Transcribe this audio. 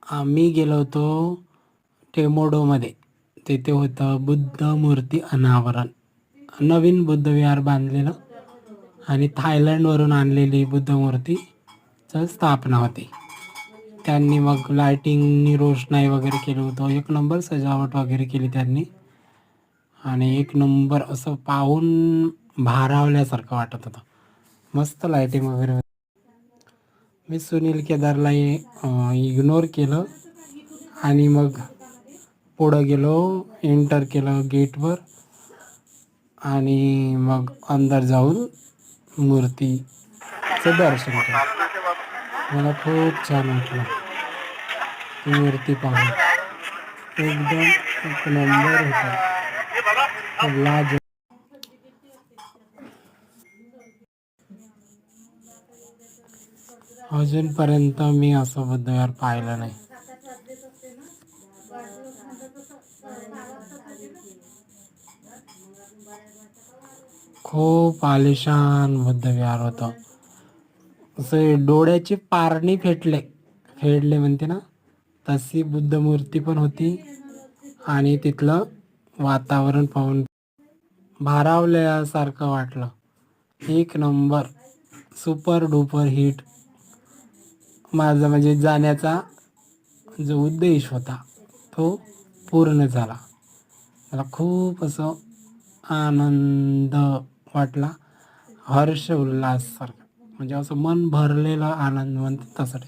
आम्ही गेलो होतो टेमोडोमध्ये. तिथे होतं बुद्ध मूर्ती अनावरण. नवीन बुद्ध विहार बांधलेलं आणि थायलंडवरून आणलेली बुद्ध मूर्तीची स्थापना होती. त्यांनी मग लायटिंगनी रोषणाई वगैरे केलं होतं. एक नंबर सजावट वगैरे केली त्यांनी आणि एक नंबर असं पाहून भारावल्यासारखं वाटत होतं. मस्त लायटिंग वगैरे होती. मी सुनील केदारला इग्नोर केलं आणि मग पुढं गेलो, एंटर केलं गेटवर आणि मग अंदर जाऊन मूर्तीचं दर्शन केलं. मला खूप छान वाटलं ती मूर्ती पाहून. एकदम एक नंबर होता. लाज अजूनपर्यंत मी असं बुद्धविहार पाहिलं नाही. खूप आलिशान बुद्धविहार होतं. असे डोळ्याची पारणी फेडले म्हणते ना, तशी बुद्ध मूर्ती पण होती आणि तिथलं वातावरण पाहून भारावल्यासारखं वाटलं. एक नंबर सुपर डुपर हिट. माझा म्हणजे जाण्याचा जो उद्देश होता तो पूर्ण झाला. मला खूप असं आनंद वाटला, हर्ष उल्हास सारखं, म्हणजे असं मन भरलेला आनंद म्हणतात तसं.